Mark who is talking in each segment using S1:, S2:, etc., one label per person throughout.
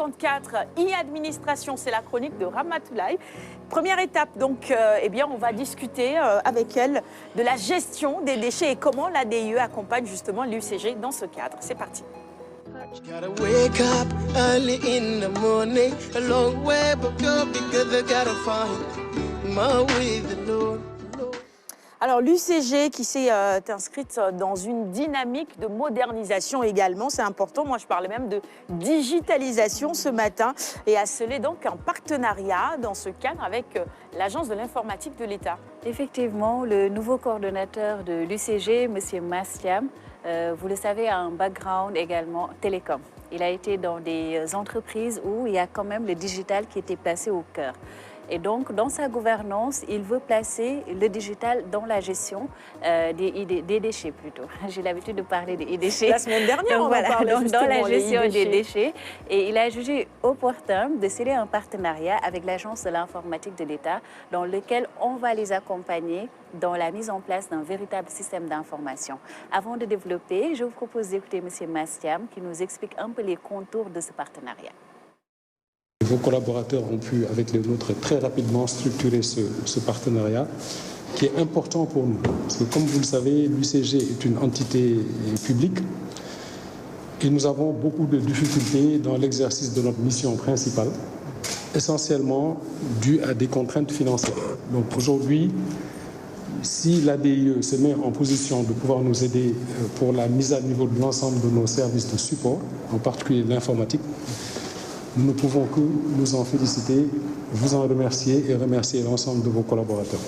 S1: 64, e-administration, c'est la chronique de Ramatoulaye. Première étape, donc, eh bien, on va discuter avec elle de la gestion des déchets et comment la DIE accompagne justement l'UCG dans ce cadre. C'est parti. Alors l'UCG qui s'est inscrite dans une dynamique de modernisation également, c'est important. Moi je parlais même de digitalisation ce matin et a scellé donc un partenariat dans ce cadre avec l'Agence de l'informatique de l'État.
S2: Effectivement, le nouveau coordonnateur de l'UCG, M. Mastiam, vous le savez, a un background également télécom. Il a été dans des entreprises où il y a quand même le digital qui était placé au cœur. Et donc, dans sa gouvernance, il veut placer le digital dans la gestion des déchets plutôt. J'ai l'habitude de parler des déchets.
S1: La semaine dernière,
S2: donc,
S1: on en parlait
S2: dans la gestion des
S1: déchets.
S2: déchets. Et il a jugé opportun de sceller un partenariat avec l'Agence de l'informatique de l'État dans lequel on va les accompagner dans la mise en place d'un véritable système d'information. Avant de développer, je vous propose d'écouter M. Mastiam qui nous explique un peu les contours de ce partenariat.
S3: Vos collaborateurs ont pu, avec les nôtres, très rapidement structurer ce partenariat qui est important pour nous. Parce que comme vous le savez, l'UCG est une entité publique et nous avons beaucoup de difficultés dans l'exercice de notre mission principale, essentiellement due à des contraintes financières. Donc aujourd'hui, si l'ADIE se met en position de pouvoir nous aider pour la mise à niveau de l'ensemble de nos services de support, en particulier l'informatique, nous ne pouvons que nous en féliciter, vous en remercier et remercier l'ensemble de vos collaborateurs.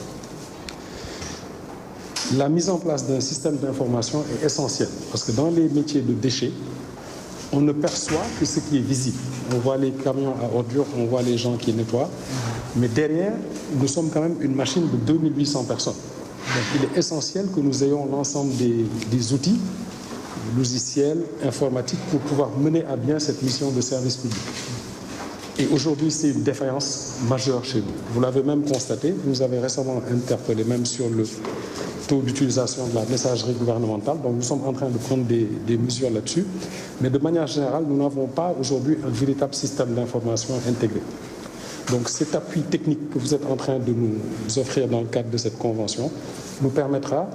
S3: La mise en place d'un système d'information est essentielle parce que dans les métiers de déchets, on ne perçoit que ce qui est visible. On voit les camions à ordures, on voit les gens qui nettoient, mais derrière, nous sommes quand même une machine de 2800 personnes. Donc il est essentiel que nous ayons l'ensemble des outils, logiciels, informatiques pour pouvoir mener à bien cette mission de service public. Et aujourd'hui, c'est une défaillance majeure chez nous. Vous l'avez même constaté, vous nous avez récemment interpellé même sur le taux d'utilisation de la messagerie gouvernementale. Donc nous sommes en train de prendre des mesures là-dessus. Mais de manière générale, nous n'avons pas aujourd'hui un véritable système d'information intégré. Donc cet appui technique que vous êtes en train de nous offrir dans le cadre de cette convention nous permettra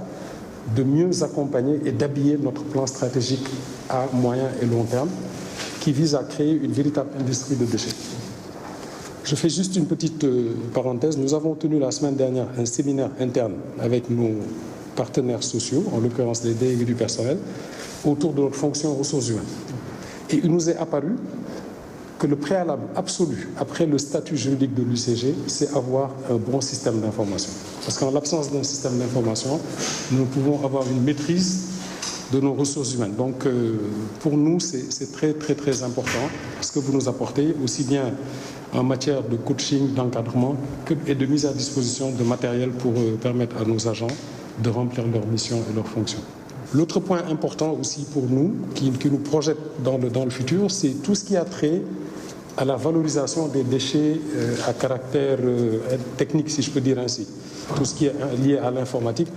S3: de mieux accompagner et d'habiller notre plan stratégique à moyen et long terme qui vise à créer une véritable industrie de déchets. Je fais juste une petite parenthèse. Nous avons tenu la semaine dernière un séminaire interne avec nos partenaires sociaux, en l'occurrence les délégués du personnel, autour de notre fonction ressources humaines. Et il nous est apparu que le préalable absolu après le statut juridique de l'UCG, c'est avoir un bon système d'information. Parce qu'en l'absence d'un système d'information, nous pouvons avoir une maîtrise de nos ressources humaines. Donc pour nous, c'est très important ce que vous nous apportez, aussi bien en matière de coaching, d'encadrement et de mise à disposition de matériel pour permettre à nos agents de remplir leur mission et leurs fonctions. L'autre point important aussi pour nous, qui nous projette dans le futur, c'est tout ce qui a trait à la valorisation des déchets à caractère technique, si je peux dire ainsi. Tout ce qui est lié à l'informatique.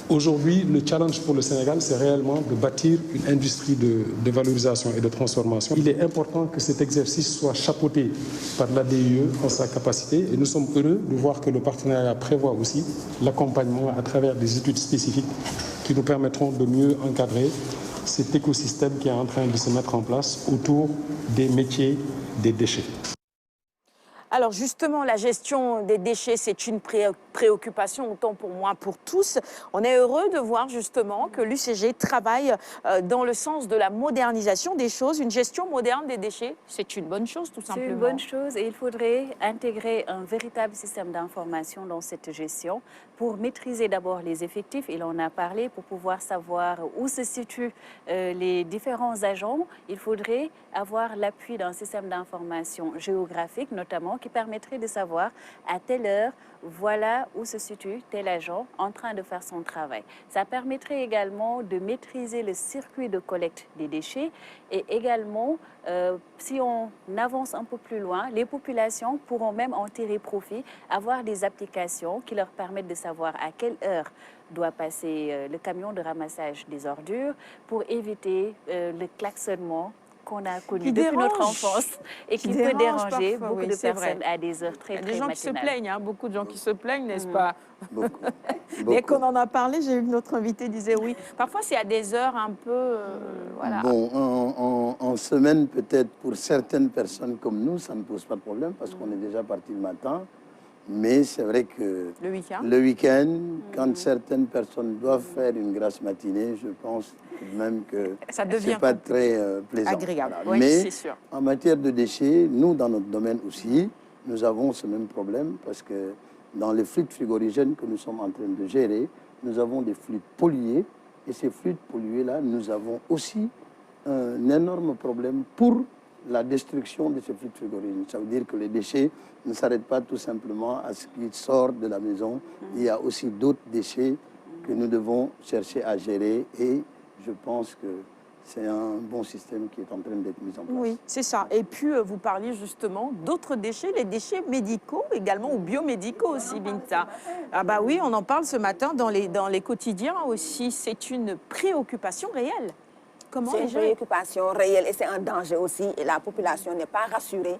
S3: Aujourd'hui, le challenge pour le Sénégal, c'est réellement de bâtir une industrie de valorisation et de transformation. Il est important que cet exercice soit chapeauté par l'ADIE en sa capacité et nous sommes heureux de voir que le partenariat prévoit aussi l'accompagnement à travers des études spécifiques qui nous permettront de mieux encadrer cet écosystème qui est en train de se mettre en place autour des métiers des déchets.
S1: Alors justement, la gestion des déchets, c'est une préoccupation autant pour moi, pour tous. On est heureux de voir justement que l'UCG travaille dans le sens de la modernisation des choses. Une gestion moderne des déchets, c'est une bonne chose tout simplement.
S2: C'est une bonne chose et il faudrait intégrer un véritable système d'information dans cette gestion pour maîtriser d'abord les effectifs. Il en a parlé, pour pouvoir savoir où se situent les différents agents. Il faudrait avoir l'appui d'un système d'information géographique notamment qui permettrait de savoir à telle heure, voilà où se situe tel agent en train de faire son travail. Ça permettrait également de maîtriser le circuit de collecte des déchets et également, si on avance un peu plus loin, les populations pourront même en tirer profit, avoir des applications qui leur permettent de savoir à quelle heure doit passer le camion de ramassage des ordures pour éviter le klaxonnement qu'on a connu
S1: Qui
S2: depuis notre
S1: dérange.
S2: enfance et qui peut
S1: dérange
S2: déranger
S1: parfois,
S2: beaucoup
S1: oui,
S2: de
S1: c'est vrai.
S2: personnes à des heures très,
S1: Il y a
S2: très
S1: des gens qui se
S2: matinales.
S1: plaignent, hein, beaucoup de gens qui se plaignent, n'est-ce pas?
S4: Beaucoup.
S1: Dès
S4: Beaucoup.
S1: qu'on en a parlé, j'ai eu notre invité disait oui. Parfois, c'est à des heures un peu, voilà.
S4: Bon, en semaine, peut-être pour certaines personnes comme nous, ça ne pose pas de problème parce qu'on est déjà parti le matin. Mais c'est vrai que
S1: Le week-end.
S4: le week-end, quand certaines personnes doivent faire une grasse matinée, je pense tout de même que
S1: Ça
S4: ce
S1: devient
S4: n'est pas très plaisant.
S1: agréable.
S4: Voilà.
S1: Oui,
S4: Mais
S1: c'est sûr.
S4: en matière de déchets, nous, dans notre domaine aussi, nous avons ce même problème parce que dans les flux frigorigènes que nous sommes en train de gérer, nous avons des flux pollués. Et ces flux pollués-là, nous avons aussi un énorme problème pour la destruction de ces flux frigorigènes. Ça veut dire que les déchets ne s'arrêtent pas tout simplement à ce qui sort de la maison. Il y a aussi d'autres déchets que nous devons chercher à gérer et je pense que c'est un bon système qui est en train d'être mis en place.
S1: Oui, c'est ça. Et puis, vous parliez justement d'autres déchets, les déchets médicaux également, ou biomédicaux aussi, Binta. Ah bah oui, on en parle ce matin dans les quotidiens aussi. C'est une préoccupation réelle. Comment
S5: C'est
S1: les
S5: une
S1: gérer?
S5: préoccupation réelle et c'est un danger aussi. Et la population n'est pas rassurée,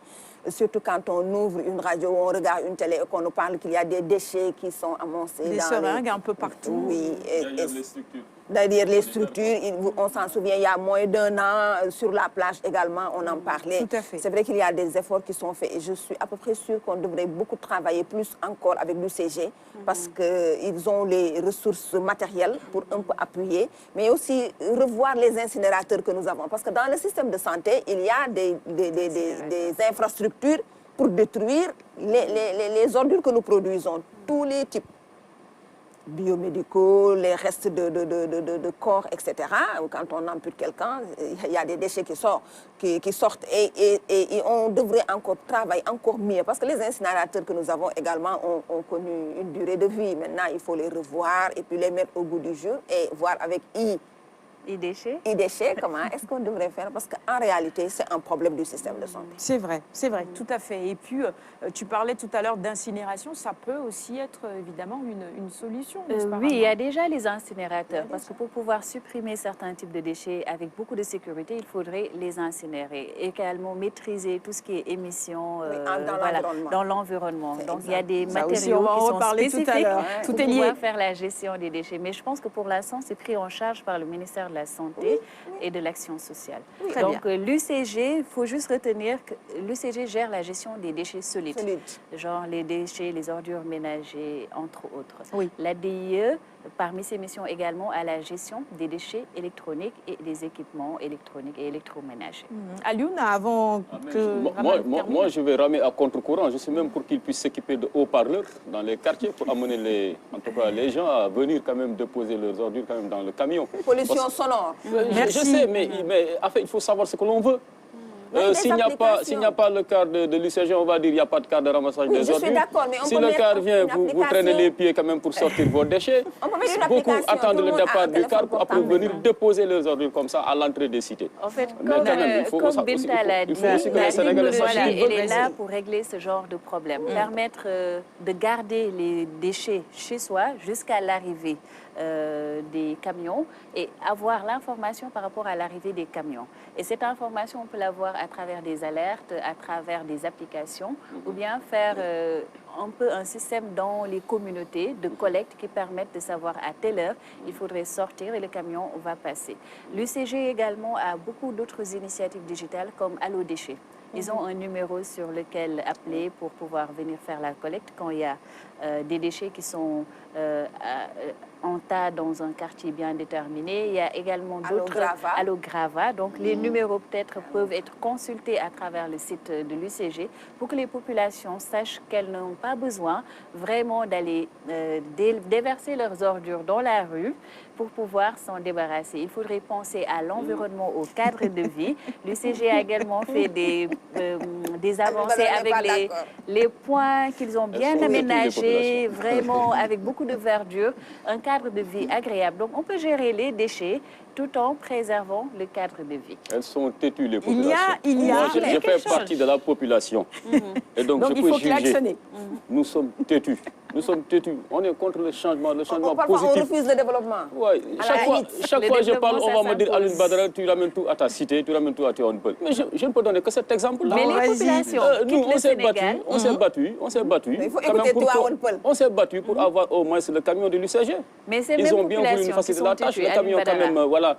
S5: surtout quand on ouvre une radio ou on regarde une télé et qu'on nous parle qu'il y a des déchets qui sont amassés.
S1: Des
S5: dans
S1: seringues un peu partout.
S5: Oui.
S6: Derrière les structures.
S5: Derrière les structures, on s'en souvient, il y a moins d'1 an, sur la plage également, on en parlait.
S1: Tout à fait.
S5: C'est vrai qu'il y a des efforts qui sont faits et je suis à peu près sûre qu'on devrait beaucoup travailler plus encore avec l'UCG parce qu'ils ont les ressources matérielles pour un peu appuyer, mais aussi revoir les incinérateurs que nous avons. Parce que dans le système de santé, il y a des infrastructures pour détruire les ordures que nous produisons, tous les types. Biomédicaux, les restes de corps, etc. Quand on ampute quelqu'un, il y a des déchets qui sortent et on devrait encore travailler encore mieux parce que les incinérateurs que nous avons également ont connu une durée de vie. Maintenant, il faut les revoir et puis les mettre au goût du jour et voir avec
S2: déchets.
S5: comment est-ce qu'on devrait faire parce qu'en réalité, c'est un problème du système de santé.
S1: C'est vrai, tout à fait. Et puis, tu parlais tout à l'heure d'incinération, ça peut aussi être évidemment une solution, n'est-ce pas?
S2: Oui, il y a déjà les incinérateurs, parce que pour pouvoir supprimer certains types de déchets avec beaucoup de sécurité, il faudrait les incinérer. Également maîtriser tout ce qui est émissions dans l'environnement. Donc, il y a des
S1: Ça aussi,
S2: matériaux
S1: on va en
S2: qui sont
S1: reparler tout à
S2: spécifiques
S1: l'heure.
S2: pour
S1: Tout est lié.
S2: pouvoir faire la gestion des déchets. Mais je pense que pour l'instant, c'est pris en charge par le ministère de la Santé et de l'Action sociale.
S1: Très
S2: Donc, l'UCG, il faut juste retenir que l'UCG gère la gestion des déchets solides. Genre les déchets, les ordures ménagères, entre autres.
S1: Oui.
S2: L'ADIE, parmi ses missions également, à la gestion des déchets électroniques et des équipements électroniques et électroménagers.
S1: Aliouna, avant que...
S6: Moi, je vais ramer à contre-courant. Je suis même pour qu'ils puissent s'équiper de haut-parleurs dans les quartiers pour amener en tout cas, les gens à venir quand même déposer leurs ordures quand même dans le camion.
S5: Pollution sonore.
S6: Je sais, mais en fait, il faut savoir ce que l'on veut. S'il n'y a pas le quart de l'UCG, on va dire qu'il n'y a pas de quart de ramassage des ordures.
S5: Je suis d'accord, mais on
S6: si
S5: peut
S6: le quart vient,
S5: une
S6: vous traînez les pieds quand même pour sortir vos déchets. Beaucoup attendent le départ du quart pour après venir déposer leurs ordures comme ça à l'entrée des cités.
S2: En fait,
S6: Mais quand même, il faut
S2: comme
S6: aussi-
S2: Binta l'a dit,
S6: il faut aussi que les
S2: la
S6: Sénégalais sachent
S2: technologie,
S6: qu'ils veulent
S2: elle est là
S6: rester.
S2: pour régler ce genre de problème. Permettre de garder les déchets chez soi jusqu'à l'arrivée des camions et avoir l'information par rapport à l'arrivée des camions. Et cette information, on peut l'avoir à travers des alertes, à travers des applications, ou bien faire un peu un système dans les communautés de collecte qui permettent de savoir à telle heure, il faudrait sortir et le camion va passer. L'UCG également a beaucoup d'autres initiatives digitales comme Allo Déchets. Ils ont un numéro sur lequel appeler pour pouvoir venir faire la collecte quand il y a des déchets qui sont en tas dans un quartier bien déterminé. Il y a également d'autres Allo Grava. Donc les numéros peut-être peuvent être consultés à travers le site de l'UCG pour que les populations sachent qu'elles n'ont pas besoin vraiment d'aller déverser leurs ordures dans la rue pour pouvoir s'en débarrasser. Il faudrait penser à l'environnement, au cadre de vie. L'UCG a également fait des avancées avec les points qu'ils ont bien aménagés, vraiment avec beaucoup de verdure, un cadre de vie agréable. Donc on peut gérer les déchets tout en préservant le cadre de vie.
S6: Elles sont têtues, les populations.
S1: il y a
S6: Moi, je
S2: quelque
S6: fais
S2: chose.
S6: partie de la population. Et donc
S1: il
S6: je peux
S1: faut
S6: juger.
S1: klaxonner.
S6: Nous sommes têtus. Nous sommes têtus. On est contre le changement
S5: Parfois, on
S6: positif.
S5: refuse le développement.
S6: Ouais.
S5: À
S6: Chaque
S5: la
S6: fois,
S5: limite,
S6: chaque
S2: le
S6: fois je parle,
S2: développement,
S6: on va
S2: ça
S6: me dire,
S2: s'impose.
S6: Alun Badara, tu ramènes tout à ta cité, tu ramènes tout à Théonpel. Mais je ne peux donner que cet exemple-là.
S2: Mais les
S1: vas-y.
S2: populations
S6: Nous,
S2: quittent
S6: on
S2: le
S6: s'est battu,
S2: Sénégal.
S6: on s'est battu, on s'est battu.
S5: Mais il faut
S6: quand même
S5: écouter
S6: pour
S5: Tivaouane Peulh.
S6: on s'est battu pour avoir au moins le camion de l'UCG.
S2: Mais ces
S6: Ils
S2: mêmes
S6: ont bien voulu nous
S2: populations qui
S6: faciliter
S2: sont
S6: la tâche.
S2: têtues,
S6: Le camion,
S2: Alun
S6: quand même,
S2: Badara,
S6: voilà,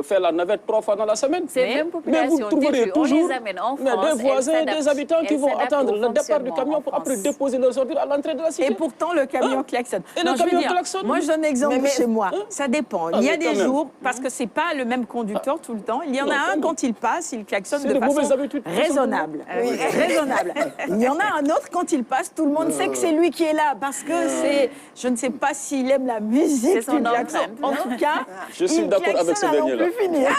S6: fait la navette 3 fois dans la semaine.
S2: ces mêmes
S6: Mais vous
S2: populations
S6: trouverez
S2: têtues, on
S6: toujours
S2: les amène en
S6: mais
S2: France.
S6: des voisins,
S2: elles
S6: des
S2: s'adaptent.
S6: habitants qui
S2: Elles
S6: vont
S2: s'adaptent
S6: attendre
S2: au
S6: le départ du
S2: fonctionnement
S6: camion
S2: en
S6: pour après
S2: France.
S6: déposer leurs ordures à l'entrée de la cité.
S1: Et pourtant, le camion klaxonne.
S6: Et
S1: Non,
S6: le
S1: je veux
S6: camion
S1: dire,
S6: klaxonne.
S1: moi, je donne un exemple
S5: Mais-
S1: chez moi. Ça dépend. Il y a
S6: mais
S1: des
S6: quand même.
S1: jours, parce que c'est pas le même conducteur tout le temps, il y en
S6: Non,
S1: a
S6: quand
S1: un,
S6: même.
S1: quand il passe, il klaxonne
S6: C'est
S1: de
S6: des mauvaises
S1: façon
S6: habitudes, tout
S1: raisonnable. Raisonnable. Il y en a un autre, quand il passe, tout le monde sait que c'est lui qui est là, parce que c'est... Je ne sais pas s'il aime la musique
S2: C'est son
S1: du klaxon.
S2: empreinte.
S1: En tout cas,
S6: Je suis
S1: il
S6: d'accord avec ce
S1: klaxonne à n'en
S6: dernier-là.
S1: plus finir.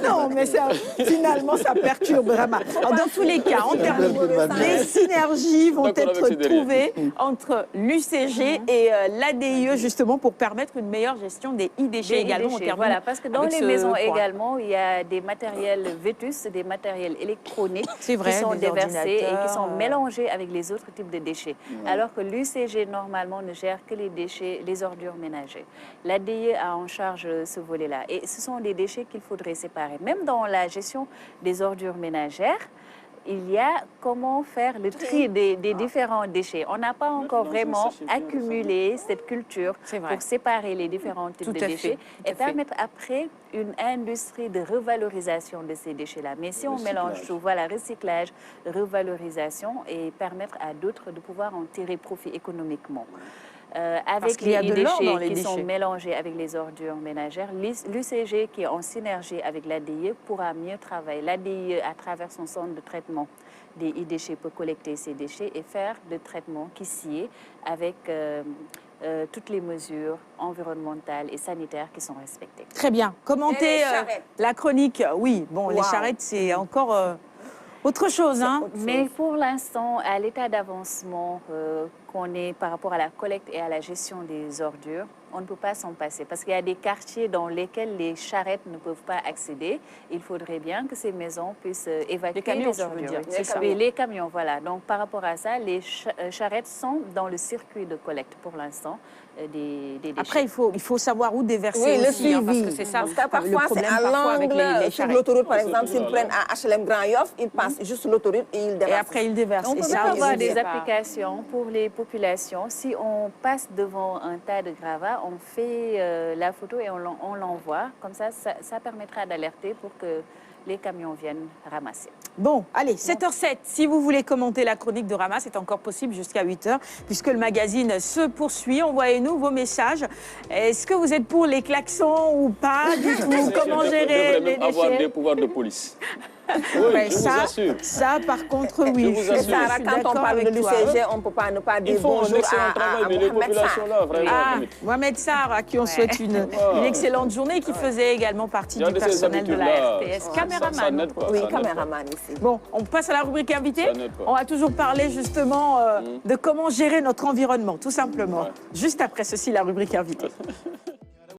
S2: Non.
S1: Non, mais ça, finalement, ça perturbe vraiment. Dans tous les cas, en termes des synergies vont
S6: D'accord avec
S1: être
S6: ces délires.
S1: trouvées entre l'UCG et l'ADIE, justement, pour permettre une meilleure gestion des
S2: Des
S1: e-déchets également.
S2: déchets,
S1: On termine
S2: voilà, parce que dans
S1: avec
S2: les
S1: ce
S2: maisons
S1: point.
S2: également, il y a des matériels vétustes, des matériels électroniques
S1: C'est vrai,
S2: qui sont
S1: des
S2: déversés et qui sont
S1: ordinateurs,
S2: mélangés avec les autres types de déchets. Alors que l'UCG, normalement, ne gère que les déchets, les ordures ménagères. L'ADIE a en charge ce volet-là. Et ce sont des déchets qu'il faudrait séparer. Même dans la gestion des ordures ménagères, il y a comment faire le tri des différents déchets. On n'a pas encore vraiment accumulé cette culture
S1: C'est vrai.
S2: pour séparer les différents types
S1: Tout
S2: de
S1: à fait,
S2: déchets
S1: tout à
S2: et
S1: fait.
S2: permettre après une industrie de revalorisation de ces déchets-là. Mais si on mélange tout, voilà, recyclage, revalorisation et permettre à d'autres de pouvoir en tirer profit économiquement. Avec
S1: qu'il y a
S2: les
S1: de l'or dans
S2: déchets
S1: les
S2: qui sont
S1: déchets.
S2: mélangés avec les ordures ménagères, l'UCG qui est en synergie avec l'ADIE pourra mieux travailler. L'ADIE, à travers son centre de traitement des e-déchets, peut collecter ces déchets et faire le traitement qui s'y est avec toutes les mesures environnementales et sanitaires qui sont respectées.
S1: Très bien.
S5: Et
S1: Commentez
S5: les charrettes.
S1: la chronique. Oui, bon, les
S5: Wow.
S1: charrettes, c'est encore autre chose. Hein.
S2: Mais pour l'instant, à l'état d'avancement qu'on est par rapport à la collecte et à la gestion des ordures, on ne peut pas s'en passer parce qu'il y a des quartiers dans lesquels les charrettes ne peuvent pas accéder. Il faudrait bien que ces maisons puissent évacuer
S1: Les camions,
S2: les
S1: tu veux
S2: ordures.
S1: dire,
S2: Oui,
S1: c'est ça.
S2: Oui, les camions, voilà. Donc par rapport à ça, les charrettes sont dans le circuit de collecte pour l'instant des déchets.
S1: Après, il faut savoir où déverser
S5: Oui, le
S1: aussi, hein, parce
S5: suivi.
S1: que c'est ça.
S5: Parce que
S1: le
S5: parfois, c'est
S1: problème
S5: à
S1: parfois avec les
S5: l'angle sur
S1: charrettes.
S5: l'autoroute, par
S6: C'est
S5: exemple,
S6: tout,
S5: s'ils
S6: là.
S5: prennent à HLM Grand Yoff, ils passent juste l'autoroute et ils
S1: Et
S5: déversent.
S1: après, ils déversent.
S2: On
S1: Et
S2: peut
S1: ça,
S2: même avoir
S1: ils
S2: des
S1: disent pas.
S2: applications pour les populations. Si on passe devant un tas de gravats, on fait la photo et on l'envoie. Comme ça permettra d'alerter pour que les camions viennent ramasser.
S1: Bon, allez, 7h07. Si vous voulez commenter la chronique de Rama, c'est encore possible jusqu'à 8h, puisque le magazine se poursuit. Envoyez-nous vos messages. Est-ce que vous êtes pour les klaxons ou pas du tout? Comment gérer les
S6: avoir des
S1: déchets?
S6: pouvoirs de police. Oui,
S1: Ouais,
S6: je vous assure.
S1: ça, par contre, oui.
S6: vous
S1: Je
S6: assure.
S1: suis
S5: Sarah, quand on
S1: d'accord
S5: parle de
S1: avec toi.
S5: l'UCG, on ne peut pas ne pas dire
S6: Ils font un
S5: bonjour
S6: excellent travail,
S5: à
S6: mais les
S5: Mohamed
S6: populations
S5: Sarr.
S6: là, vraiment.
S1: Ah, Mohamed Sarr, à qui on souhaite une excellente journée, qui faisait également partie
S6: Il y a
S1: du
S6: de ces
S1: personnel de la
S6: habitudes-là.
S1: RTS.
S6: Ça
S1: Caméraman.
S6: n'aide pas.
S5: Oui,
S6: ça n'aide pas.
S5: caméraman ici.
S1: Bon, on passe à la rubrique invité.
S6: Ça n'aide pas.
S1: On va toujours parler justement de comment gérer notre environnement, tout simplement. Juste après ceci, la rubrique invité.